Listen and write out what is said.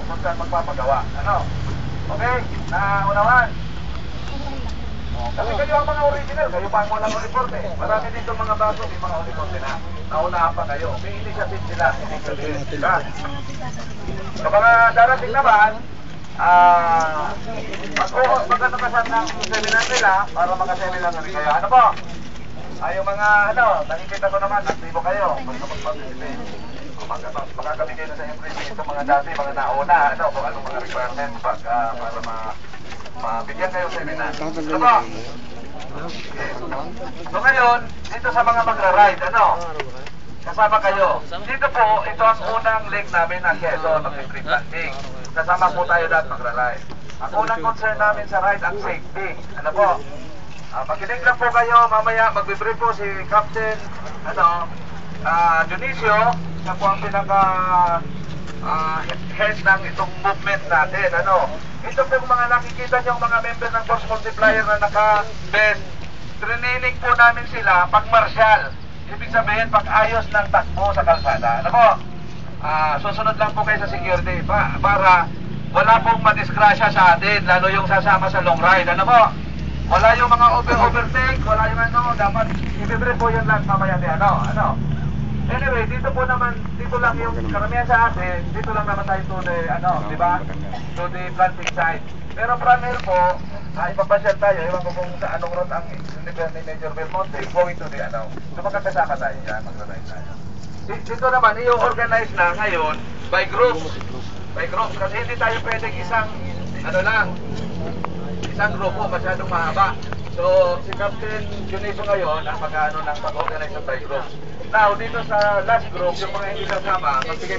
kung saan magpapagawa. Ano? Okay? Naunawan? Kasi kayo ang mga original, kayo pa ang walang uniforme. Marami dito mga bago, may mga uniforme na. Naunahan pa kayo. May initiative sila. Diba? Sa mga darating naman, magkatakasan ng seminar nila para makaseminar na rin kayo. Ano po? Yung mga, nakikita ko naman, aktibo kayo. Basta mag-participate. Makakabigay na sa inyo briefing sa mga dati, mga nauna, kung anong mga requirements para mabigyan kayo seminar. Ano po? So ngayon, dito sa mga magra-ride, kasama kayo. Dito po, ito ang unang link namin ng Quezon, ng free planting. Kasama po tayo lahat magra-ride. Ang unang concern namin sa ride ang safety. Ano po? Makinig lang po kayo, mamaya magbibrief po si Captain Dionisio, siya po ang pinaka head ng itong movement natin. Ito po mga nakikita nyo mga member ng Force Multiplier na naka-best. Training po namin sila pag martial. Ibig sabihin pag ayos ng takbo sa kalsada. Susunod lang po kayo sa security para wala pong madisgrasya sa atin, lalo yung sasama sa long ride. Wala yung mga overtake, wala yung dapat i-brief po yan lang mamaya din. Anyway, dito po naman, dito lang yung karamihan sa atin, dito lang naman tayo to the, di ba? To the planting site. Pero from here po, ipapasyal tayo, ewan ko kung sa anong road ang nivel ni Major Belmonte, going to the, so magkakasama tayo dyan, mag-ride tayo. Dito naman, i-organize na ngayon by groups. By groups, kasi hindi tayo pwedeng isang, isang grupo, masyadong mahaba. So, si Captain Dionisio ngayon, ang mag-ano ng pag-organize ng by groups. Now, dito sa last group, yung mga hindi kasama, magbigay